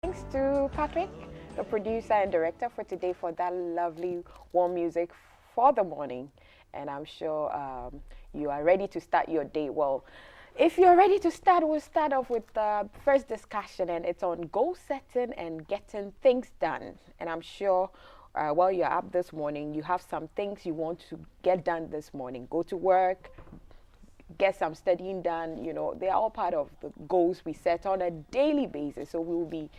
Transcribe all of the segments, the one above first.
Thanks to Patrick, the producer and director for today, for that lovely warm music for the morning. And I'm sure you are ready to start your day. Well, if you're ready to start, we'll start off with the first discussion, and it's on goal setting and getting things done. And I'm sure while you're up this morning, you have some things you want to get done this morning. Go to work, get some studying done. They are all part of the goals we set on a daily basis. So we will be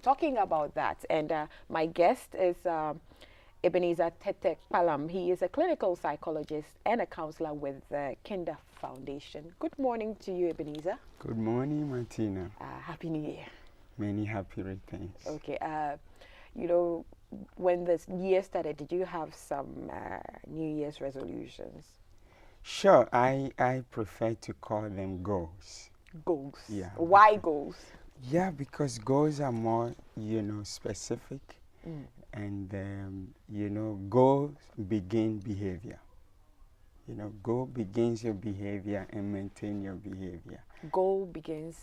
talking about that. And my guest is Ebenezer Tete Palam. He is a clinical psychologist and a counselor with the Kinder Foundation. Good morning to you, Ebenezer. Good morning, Martina. Happy New Year. Many happy returns. Okay. When this year started, did you have some New Year's resolutions? Sure, I prefer to call them goals. Goals? Yeah. Why goals? Yeah, because goals are more, specific. And, goals begin behavior. Goal begins your behavior and maintain your behavior. Goal begins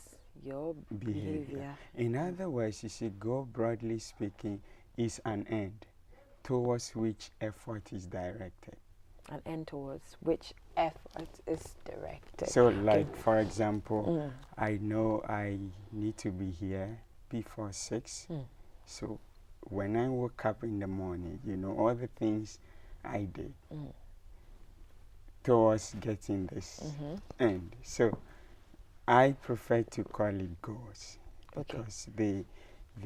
your behavior. In other words, you see, goal, broadly speaking, is an end towards which effort is directed. An end towards which effort is directed. So, like, for example, I know I need to be here before 6. So, when I woke up in the morning, all the things I did towards getting this end. So, I prefer to call it goals because they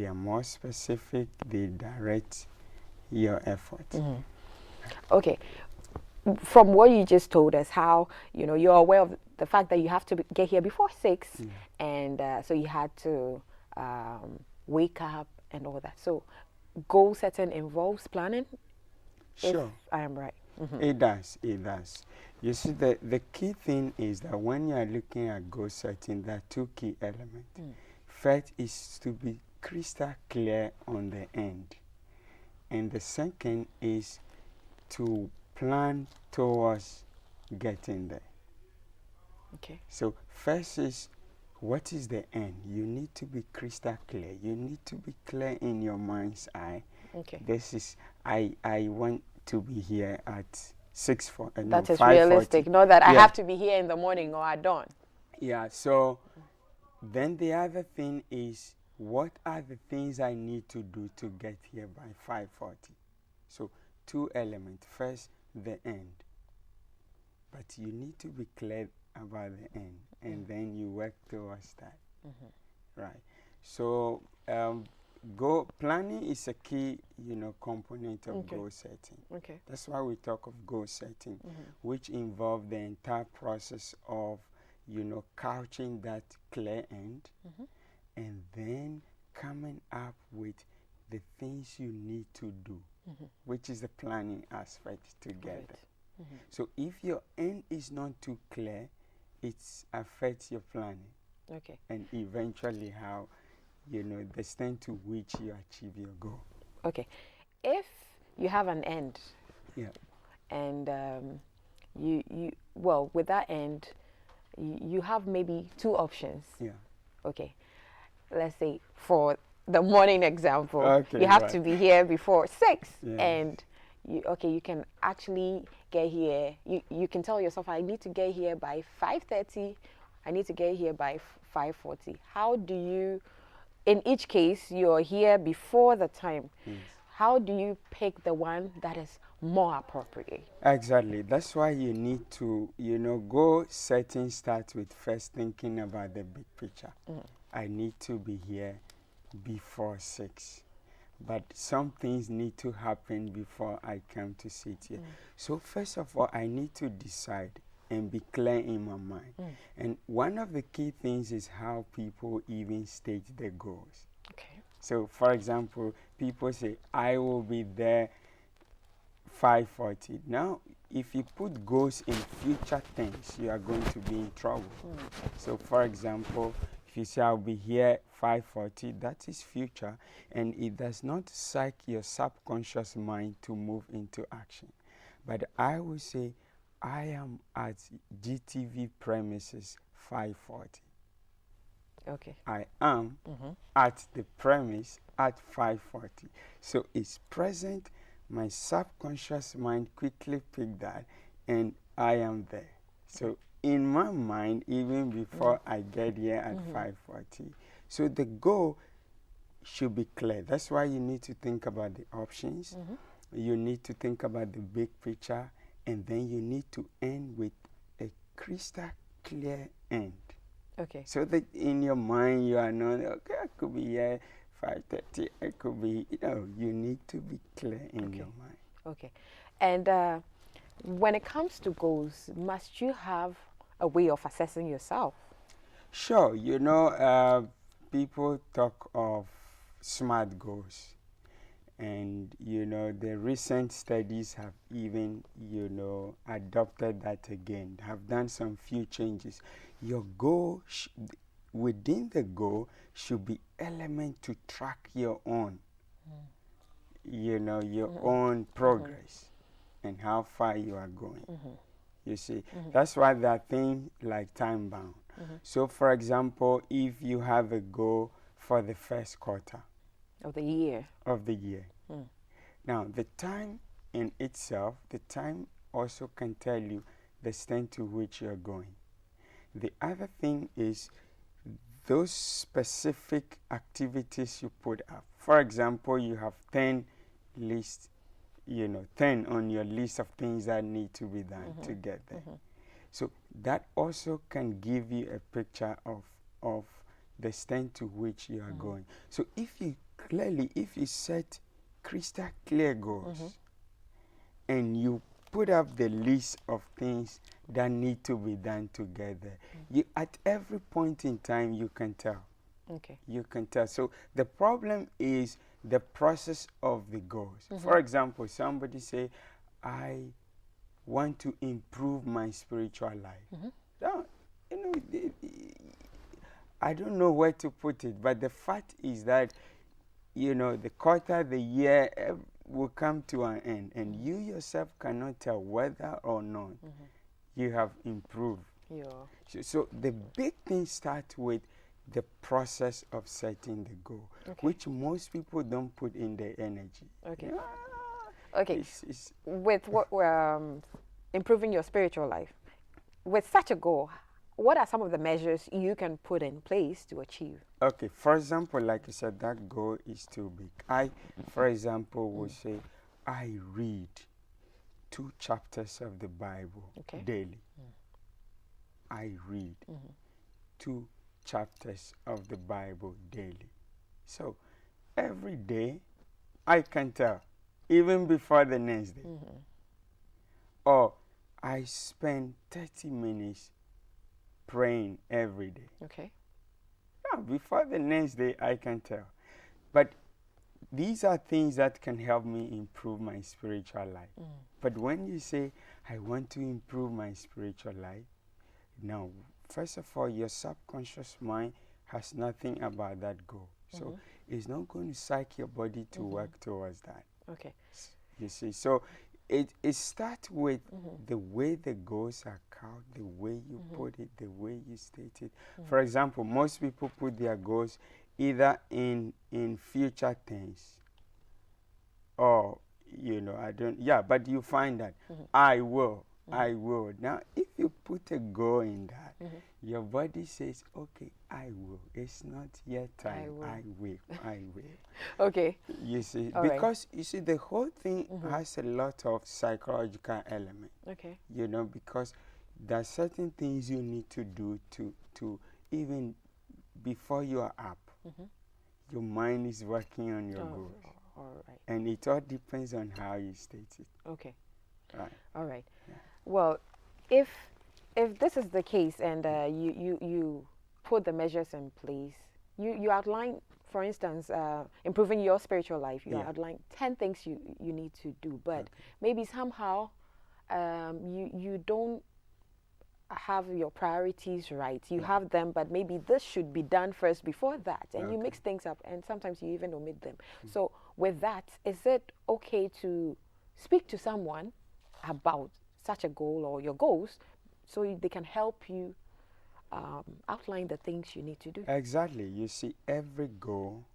are more specific, they direct your effort. Okay. From what you just told us, how you're aware of the fact that you have to get here before 6, and so you had to wake up and all that. So goal setting involves planning. Sure, if I am right. It does. You see, the key thing is that when you are looking at goal setting, there are two key elements. First is to be crystal clear on the end, and the second is to plan towards getting there. Okay. So first is, what is the end? You need to be crystal clear. You need to be clear in your mind's eye. Okay. This is, I want to be here at 6 that is 5:40. realistic. Not that I have to be here in the morning or at dawn. Yeah, so then the other thing is, what are the things I need to do to get here by 5:40? So two elements. First, the end. But you need to be clear about the end, and then you work towards that. Right. So planning is a key, component of goal setting. Okay. That's why we talk of goal setting, which involve the entire process of, couching that clear end, and then coming up with the things you need to do, which is the planning aspect to get there. So if your end is not too clear, it affects your planning. Okay. And eventually how, the extent to which you achieve your goal. Okay. If you have an end, and with that end, you have maybe two options. Yeah. Okay. Let's say for the morning example, Okay, you have right. to be here before 6, Yeah. and you can actually get here. You can tell yourself, I need to get here by 5:30. I need to get here by 5:40. How do you, in each case, you're here before the time. Yes. How do you pick the one that is more appropriate? Exactly. That's why you need to, goal setting starts with first thinking about the big picture. I need to be here before 6. But some things need to happen before I come to sit here. So first of all, I need to decide and be clear in my mind. And one of the key things is how people even state their goals. Okay. So for example, people say, I will be there 5:40. Now, if you put goals in future tense, you are going to be in trouble. So for example, if you say I'll be here 5:40, that is future, and it does not psych your subconscious mind to move into action. But I will say I am at GTV premises 5:40. Okay. I am Mm-hmm. at the premise at 5:40. So it's present. My subconscious mind quickly picked that, and I am there. So in my mind, even before I get here at 5:40, so the goal should be clear. That's why you need to think about the options. You need to think about the big picture, and then you need to end with a crystal clear end. Okay. So that in your mind you are not, okay, I could be here 5:30, I could be, you need to be clear in your mind. Okay. And when it comes to goals, must you have a way of assessing yourself? Sure, people talk of SMART goals. And, the recent studies have even, adopted that again, have done some few changes. Your goal, within the goal, should be element to track your own, your own progress and how far you are going. You see, that's why there are things like time bound. So, for example, if you have a goal for the first quarter Of the year. Now, the time in itself, the time also can tell you the extent to which you're going. The other thing is those specific activities you put up. For example, you have 10 lists, 10 on your list of things that need to be done to get there. So that also can give you a picture of the extent to which you are going. So if you set crystal clear goals and you put up the list of things that need to be done together, you at every point in time you can tell. Okay. You can tell. So the problem is the process of the goals. For example, somebody say, I want to improve my spiritual life. Now, I don't know where to put it, but the fact is that, the quarter, the year will come to an end, and you yourself cannot tell whether or not you have improved. Yeah. So the big thing starts with the process of setting the goal, which most people don't put in their energy. Okay. Ah, Okay. With what improving your spiritual life, with such a goal, what are some of the measures you can put in place to achieve? Okay, for example, like you said, that goal is too big. For example, would say, I read 2 chapters of the Bible daily. I read 2 chapters of the Bible daily. So every day, I can tell, even before the next day. Or I spend 30 minutes praying every day. Okay. Now, before the next day, I can tell. But these are things that can help me improve my spiritual life. But when you say, I want to improve my spiritual life, now, first of all, your subconscious mind has nothing about that goal. So it's not going to psych your body to work towards that. Okay. You see, so it starts with the way the goals are called, the way you put it, the way you state it. For example, most people put their goals either in future tense or, but you find that I will. Now, if you put a goal in that, your body says, okay, I will. It's not yet time. I will. Okay. You see, All because you see, the whole thing has a lot of psychological element. Okay. Because there are certain things you need to do to even before you are up. Your mind is working on your goals. All right. And it all depends on how you state it. Okay. Right. All right. Yeah. Well, if this is the case and you put the measures in place, you outline, for instance, improving your spiritual life. You outline 10 things you need to do, but maybe somehow you don't have your priorities right. You have them, but maybe this should be done first before that, and you mix things up, and sometimes you even omit them. So with that, is it okay to speak to someone about such a goal or your goals so they can help you outline the things you need to do. Exactly. You see, every goal,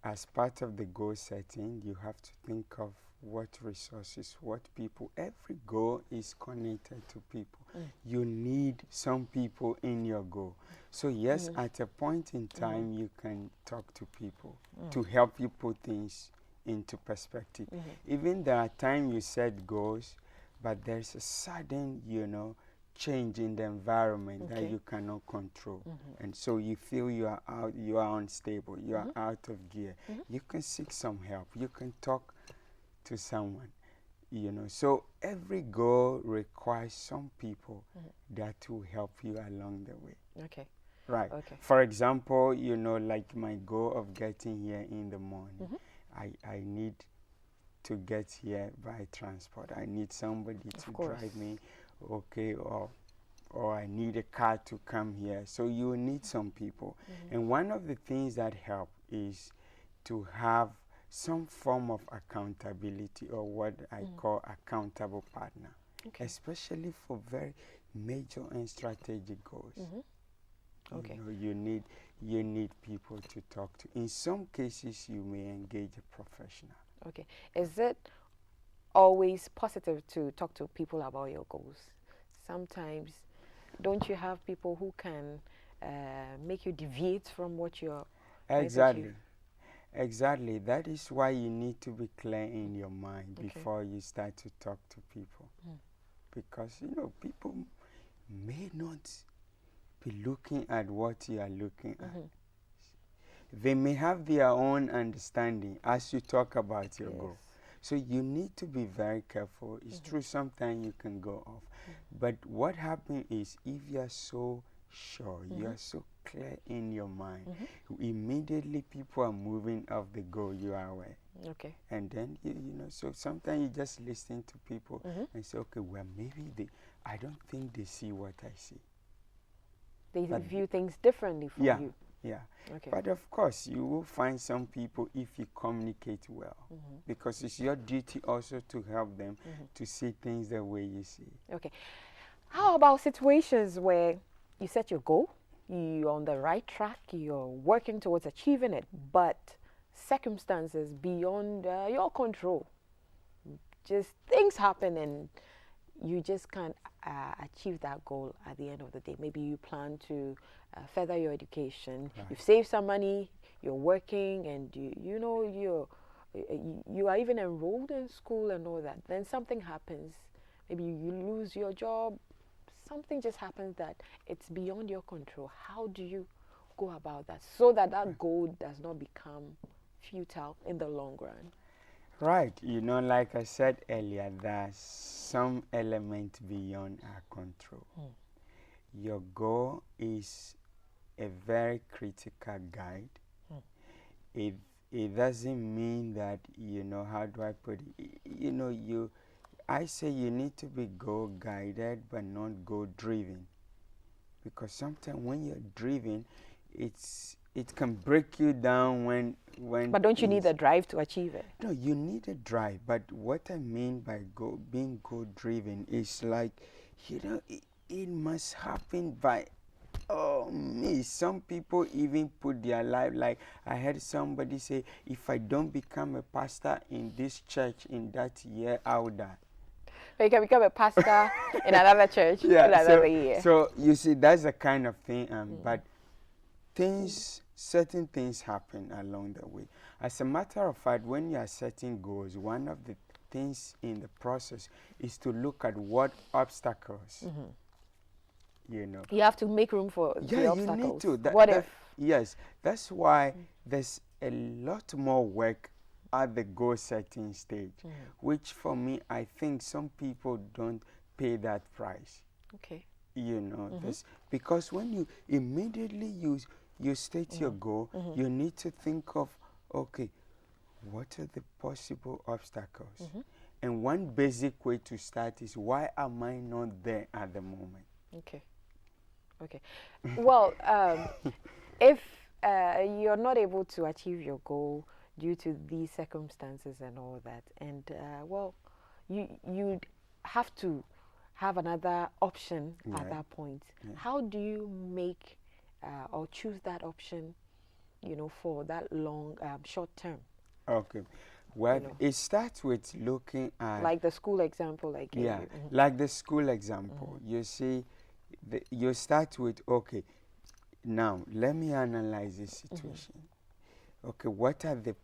as part of the goal setting, you have to think of what resources, what people. Every goal is connected to people. You need some people in your goal. So yes, at a point in time, you can talk to people to help you put things into perspective. Even there are times you set goals, but there's a sudden, change in the environment that you cannot control. And so you feel you are unstable, you are out of gear. You can seek some help. You can talk to someone, So every goal requires some people that will help you along the way. Okay. Right. Okay. For example, like my goal of getting here in the morning, I need to get here by transport. I need somebody to drive me, okay, or I need a car to come here. So you need some people. And one of the things that help is to have some form of accountability, or what I call accountable partner, especially for very major and strategic goals. Okay. You need people to talk to. In some cases, you may engage a professional. Okay. Is it always positive to talk to people about your goals? Sometimes, don't you have people who can make you deviate from what you're Exactly. Exactly. That is why you need to be clear in your mind before you start to talk to people. Because, people may not be looking at what you are looking at. They may have their own understanding as you talk about your goal. So you need to be very careful. It's true, sometimes you can go off. But what happens is, if you are so sure, you are so clear in your mind, immediately people are moving off the goal you are aware. Okay. And then, so sometimes you just listen to people and say, okay, well, maybe I don't think they see what I see. They view things differently from you. Yeah. Okay. But of course, you will find some people if you communicate well, because it's your duty also to help them to see things the way you see. Okay. How about situations where you set your goal, you're on the right track, you're working towards achieving it, but circumstances beyond your control, just things happen and you just can't achieve that goal at the end of the day. Maybe you plan to further your education, you've saved some money, you're working, and you are even enrolled in school and all that. Then something happens, maybe you lose your job, something just happens that it's beyond your control. How do you go about that so that that goal does not become futile in the long run? Right. Like I said earlier, there's some element beyond our control. Your goal is a very critical guide. It doesn't mean that, how do I put it? I say you need to be goal guided but not goal driven. Because sometimes when you're driven, it can break you down when But don't you need the drive to achieve it? No, you need a drive. But what I mean by being goal driven is like, it must happen by me. Some people even put their life, like I heard somebody say, if I don't become a pastor in this church in that year, I will die. But you can become a pastor in another church in another year. So you see, that's the kind of thing. But certain things happen along the way. As a matter of fact, when you are setting goals, one of the things in the process is to look at what obstacles. You have to make room for the obstacles. You need to. What if? Yes, that's why there's a lot more work at the goal setting stage, which for me, I think some people don't pay that price. Okay. This, because when you immediately you state your goal, you need to think of, okay, what are the possible obstacles? And one basic way to start is, why am I not there at the moment? Okay. Okay. Well, if you're not able to achieve your goal due to these circumstances and all that, and you have to have another option at Right. that point. Yeah. How do you make or choose that option, for that long, short term? Okay. Well, You know, it starts with looking at, like the school example I gave yeah, you. like the school example. You see, you start with, okay, now let me analyze this situation. Okay, what are the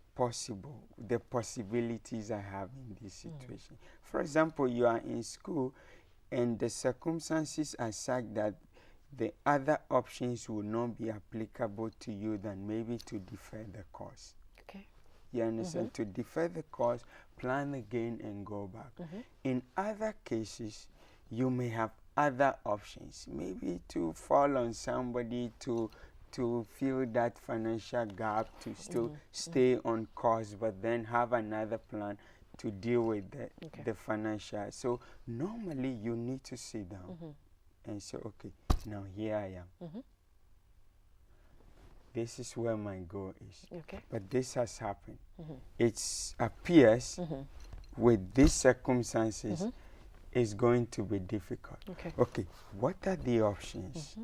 possibilities I have in this situation? For example, you are in school and the circumstances are such that the other options will not be applicable to you than maybe to defer the course. Okay. You understand? To defer the course, plan again and go back. In other cases, you may have other options, maybe to fall on somebody to fill that financial gap, to still stay on course, but then have another plan to deal with the financial. So normally you need to sit down and say, okay, now here I am. This is where my goal is. Okay. But this has happened. It appears with these circumstances it's going to be difficult. Okay, what are the options?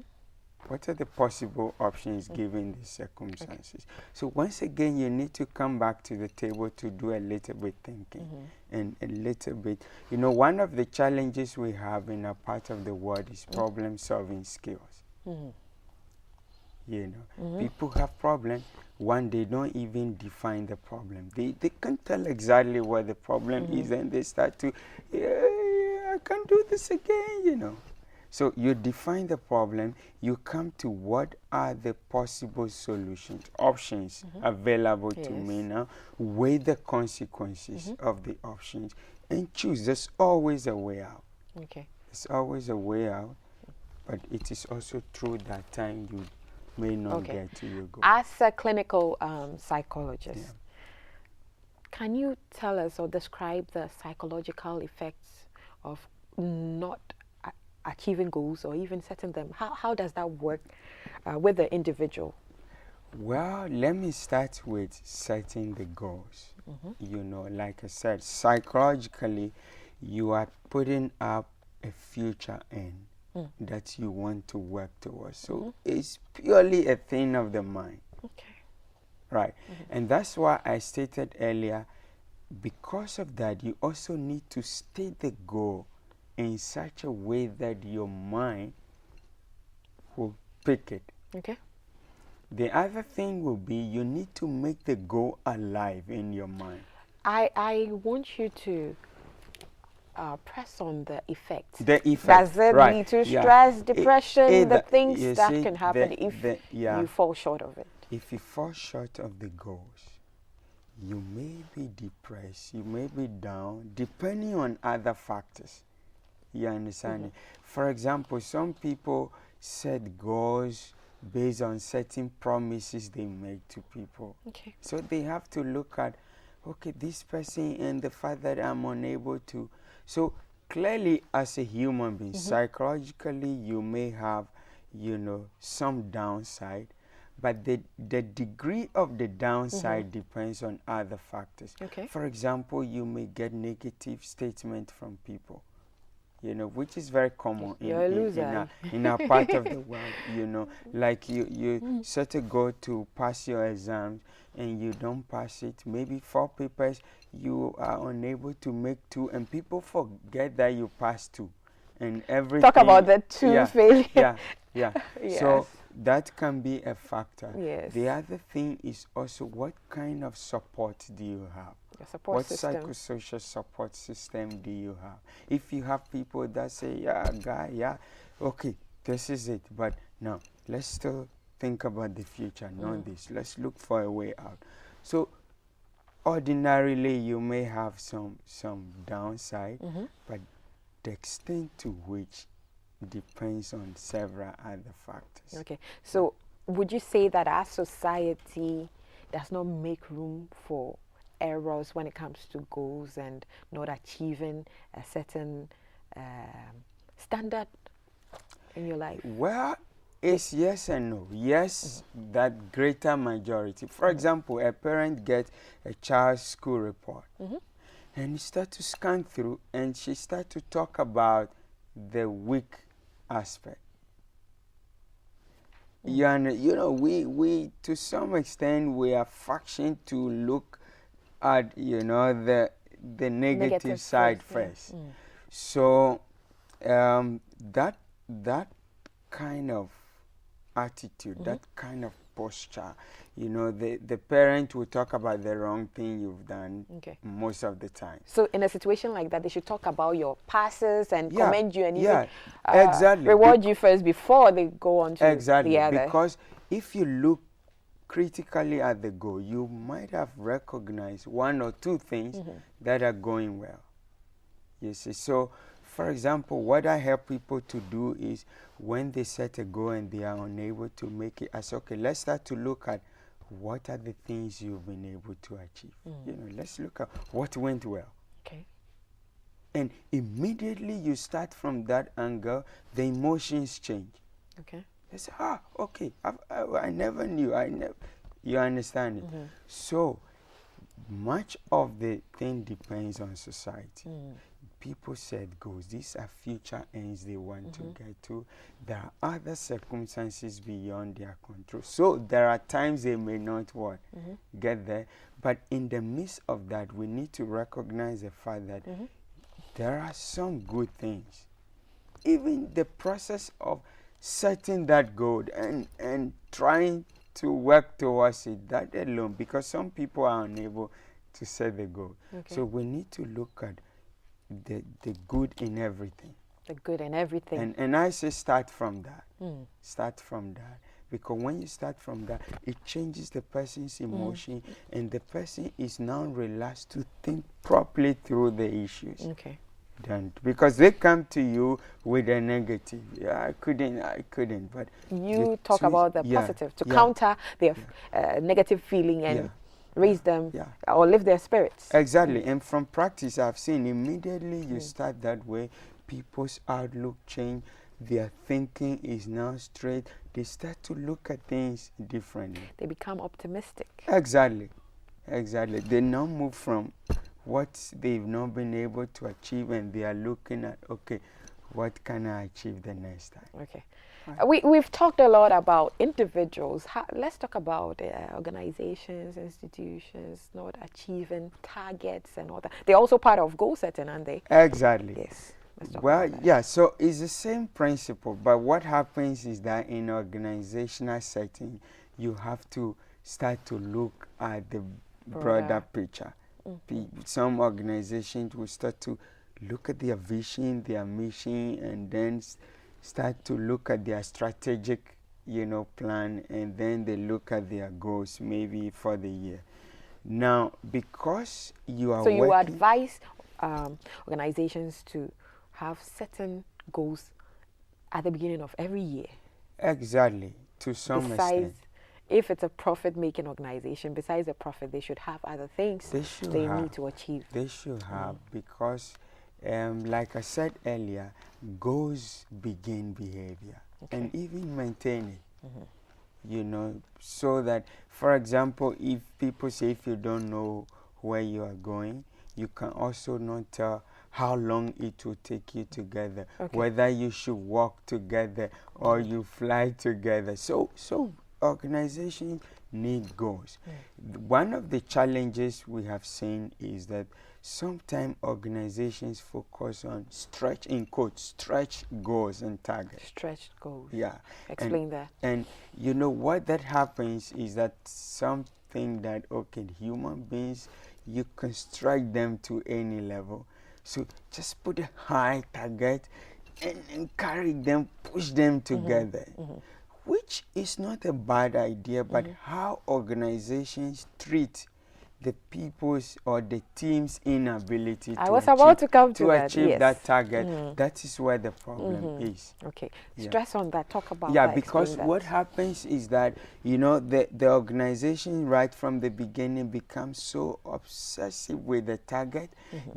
What are the possible options given these circumstances? So once again, you need to come back to the table to do a little bit thinking and a little bit. You know, one of the challenges we have in a part of the world is problem solving skills. You know, people have problems. One, they don't even define the problem. They can't tell exactly what the problem is, and they start to, I can't do this again, you know. So you define the problem, you come to what are the possible solutions, options available to me now, weigh the consequences of the options, and choose. There's always a way out. Okay. There's always a way out, but it is also true that time you may not get to your goal. As a clinical psychologist, can you tell us or describe the psychological effects of not achieving goals or even setting them? How does that work with the individual? Well, let me start with setting the goals. You know, like I said, psychologically, you are putting up a future end that you want to work towards. So it's purely a thing of the mind. Okay. Right. And that's why I stated earlier, because of that, you also need to state the goal in such a way that your mind will pick it. Okay. The other thing will be you need to make the goal alive in your mind. I want you to press on the effects. The effect. Does it lead to stress, depression, the things that can happen if you fall short of it? If you fall short of the goals, you may be depressed, you may be down, depending on other factors. You understand it? For example, some people set goals based on certain promises they make to people. Okay. So they have to look at, okay, this person and the fact that I'm unable to. So clearly, as a human being, psychologically, you may have, you know, some downside, but the degree of the downside depends on other factors. Okay. For example, you may get negative statements from people, you know, which is very common in our part of the world, you know, like you set a goal to pass your exams and you don't pass it, maybe 4 papers, you are unable to make 2, and people forget that you passed 2 and everything. Talk about the 2 failure. Yes. So that can be a factor. Yes. The other thing is also what kind of support do you have? Your support system. What psychosocial support system do you have? If you have people that say, yeah, guy, okay, this is it, but now let's still think about the future, not this. Let's look for a way out. So ordinarily you may have some downside, but the extent to which depends on several other factors. Okay. So would you say that our society does not make room for errors when it comes to goals and not achieving a certain standard in your life? Well, it's yes and no. Yes, that greater majority. For example, a parent gets a child's school report and you start to scan through and she starts to talk about the weak aspect. You know, we to some extent we are functioned to look at, you know, the negative side first. So that kind of attitude, that kind of posture, you know, the parent will talk about the wrong thing you've done most of the time. So in a situation like that, they should talk about your passes and commend you and even exactly. reward you first before they go on to exactly, the other. Because if you look critically at the goal, you might have recognized one or two things that are going well. You see, so for example, what I help people to do is when they set a goal and they are unable to make it, I say, okay, let's start to look at what are the things you've been able to achieve. You know, let's look at what went well. Okay. And immediately you start from that angle, the emotions change. Okay. They say, okay, I never knew, you understand it? So much of the thing depends on society. People set goals. These are future ends they want to get to. There are other circumstances beyond their control. So there are times they may not get there. But in the midst of that, we need to recognize the fact that there are some good things. Even the process of setting that goal and trying to work towards it, that alone, because some people are unable to set the goal. So we need to look at the good in everything. The good in everything. And I say start from that. Start from that. Because when you start from that, it changes the person's emotion and the person is now relaxed to think properly through the issues. Okay. Because they come to you with a negative. Yeah, I couldn't. But you talk about the positive to counter their negative feeling and raise them or lift their spirits. Exactly. And from practice, I've seen immediately you start that way, people's outlook change, their thinking is now straight. They start to look at things differently. They become optimistic. Exactly. They now move from what they've not been able to achieve and they are looking at, okay, what can I achieve the next time? Okay. We've talked a lot about individuals. Let's talk about organizations, institutions, not achieving targets and all that. They're also part of goal setting, aren't they? Exactly. Yes. Well, yeah, so it's the same principle, but what happens is that in organizational setting, you have to start to look at the broader picture. Some organizations will start to look at their vision, their mission, and then start to look at their strategic, plan, and then they look at their goals maybe for the year. Now, because you are you advise organizations to have certain goals at the beginning of every year. Exactly, to some extent. If it's a profit-making organization, besides the profit, they should have other things they need to achieve. They should have, because like I said earlier, goals begin behavior and even maintain it. So that, for example, if people say if you don't know where you are going, you can also not tell how long it will take you to get there, whether you should walk together or you fly together. So organizations need goals. One of the challenges we have seen is that sometimes organizations focus on stretch goals and targets. Stretched goals. Yeah. Explain that. And what that happens is that something that, human beings, you construct them to any level. So just put a high target and encourage them, push them together. Which is not a bad idea, but how organizations treat the people's or the team's inability I was about to come to achieve that target, that is where the problem is. Okay, stress on that, talk about that. Yeah, because what happens is that, the organization right from the beginning becomes so obsessive with the target.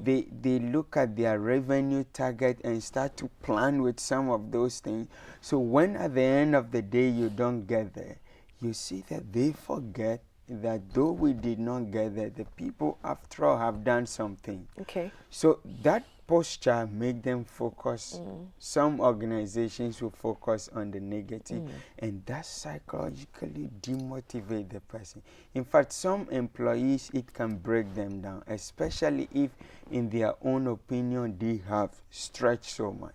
They look at their revenue target and start to plan with some of those things. So when at the end of the day you don't get there, you see that they forget that though we did not get there, the people after all have done something. Okay. So that posture make them focus. Some organizations will focus on the negative, and that psychologically demotivate the person. In fact, some employees, it can break them down, especially if in their own opinion they have stretched so much.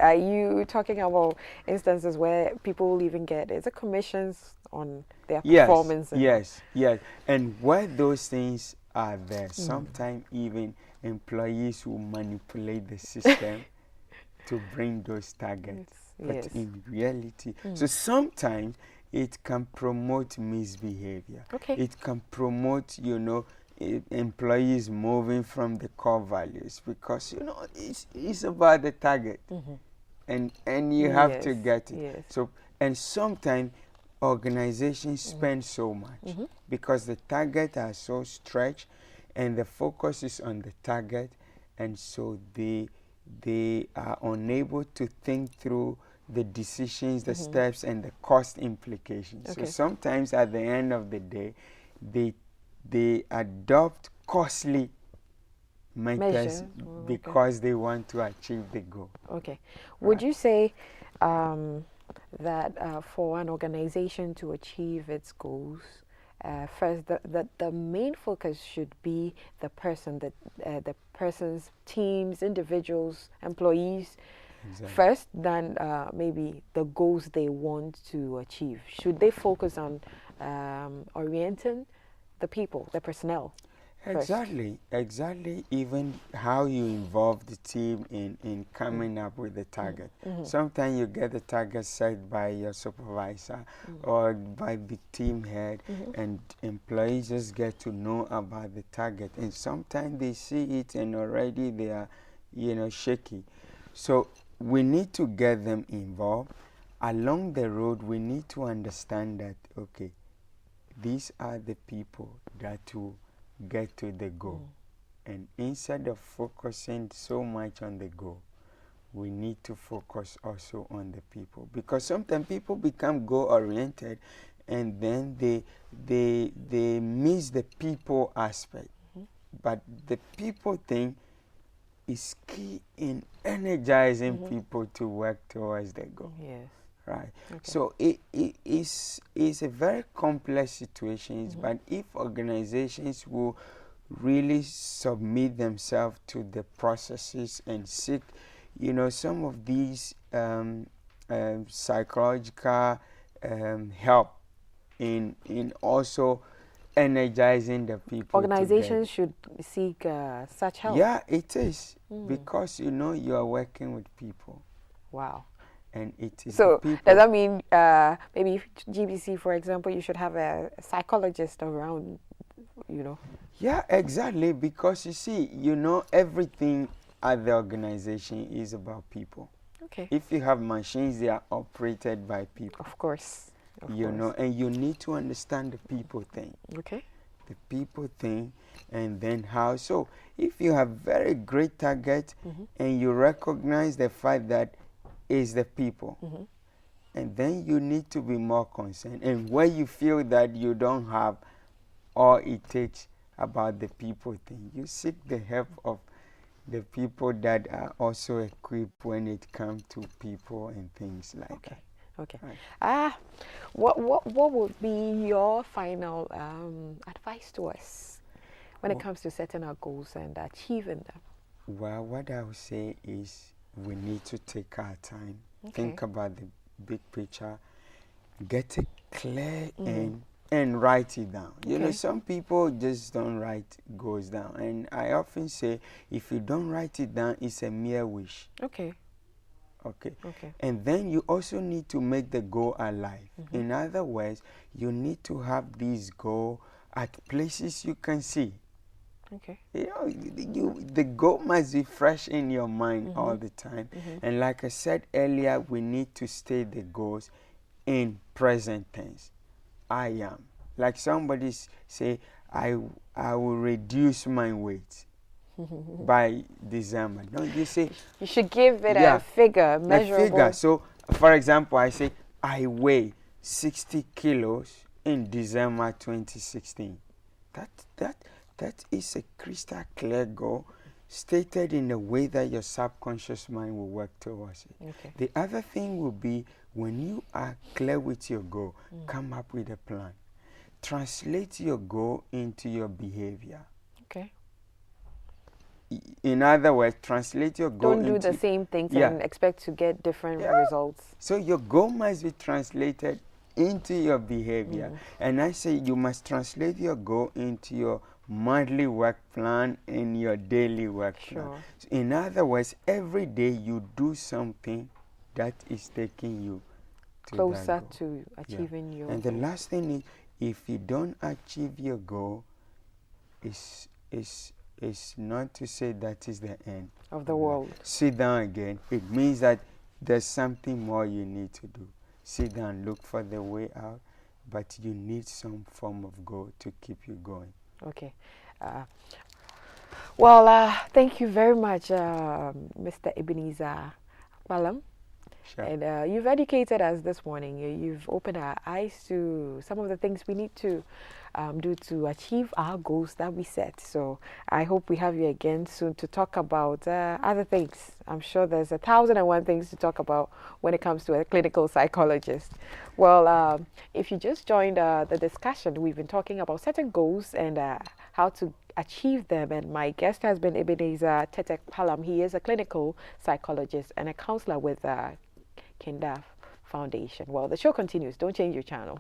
Are you talking about instances where people will even get, is it commissions on their performance? Yes. And where those things are there, sometimes even employees will manipulate the system to bring those targets. But in reality, so sometimes it can promote misbehavior. It can promote, employees moving from the core values, because it's about the target, and you have to get it. So, and sometimes organizations spend so much because the target are so stretched, and the focus is on the target, and so they are unable to think through the decisions, the steps, and the cost implications. So sometimes at the end of the day, they adopt costly methods because they want to achieve the goal. Would you say that for an organization to achieve its goals, first the main focus should be the person, the person's teams, individuals, employees, first than maybe the goals they want to achieve? Should they focus on orienting the people, the personnel? Exactly. Even how you involve the team in coming up with the target. Sometimes you get the target set by your supervisor or by the team head, and employees just get to know about the target, and sometimes they see it and already they are shaky. So we need to get them involved. Along the road, we need to understand that, okay, these are the people that will get to the goal. And instead of focusing so much on the goal, we need to focus also on the people, because sometimes people become goal oriented, and then they miss the people aspect. But the people thing is key in energizing people to work towards the goal. Right. So it is a very complex situation, but if organizations will really submit themselves to the processes and seek, some of these psychological help in also energizing the people. Organizations should seek such help. Yeah, it is, because you are working with people. Wow. And it is so does that mean maybe GBC, for example, you should have a psychologist around, Yeah, exactly, because you see, everything at the organization is about people. If you have machines, they are operated by people. Of course. And you need to understand the people thing. The people thing, and then how. So if you have very great target and you recognize the fact that is the people, and then you need to be more concerned, and where you feel that you don't have all it takes about the people thing, you seek the help of the people that are also equipped when it comes to people and things like that. Right. What would be your final advice to us when it comes to setting our goals and achieving them? Well, what I would say is we need to take our time, think about the big picture, get it clear, and write it down. Some people just don't write goals down, and I often say, if you don't write it down, it's a mere wish. Okay. And then you also need to make the goal alive. In other words, you need to have this goal at places you can see. The goal must be fresh in your mind all the time. And like I said earlier, we need to state the goals in present tense. I am. Like somebody say, I will reduce my weight by December. No, you say you should give it a figure, measurable. A figure. So, for example, I say I weigh 60 kilos in December 2016. That is a crystal clear goal, stated in a way that your subconscious mind will work towards it. Okay. The other thing will be when you are clear with your goal, come up with a plan. Translate your goal into your behavior. Okay. In other words, translate your goal Don't do into the same things Yeah. and expect to get different results. So your goal must be translated into your behavior. And I say you must translate your goal into your monthly work plan and your daily work plan. Sure. So in other words, every day you do something that is taking you to Closer that goal. to achieving your And the goal. last thing is, if you don't achieve your goal, is not to say that is the end Of the world. Sit down again. It means that there's something more you need to do. Sit down, look for the way out, but you need some form of goal to keep you going. Okay. Well, thank you very much, Mr. Ebenezer Malam. Sure. And you've educated us this morning. You've opened our eyes to some of the things we need to do to achieve our goals that we set. So I hope we have you again soon to talk about other things. I'm sure there's 1,001 things to talk about when it comes to a clinical psychologist. Well, if you just joined the discussion, we've been talking about certain goals and how to achieve them. And my guest has been Ebenezer Tetek Palam. He is a clinical psychologist and a counselor with Kindaf Foundation. Well, the show continues. Don't change your channel.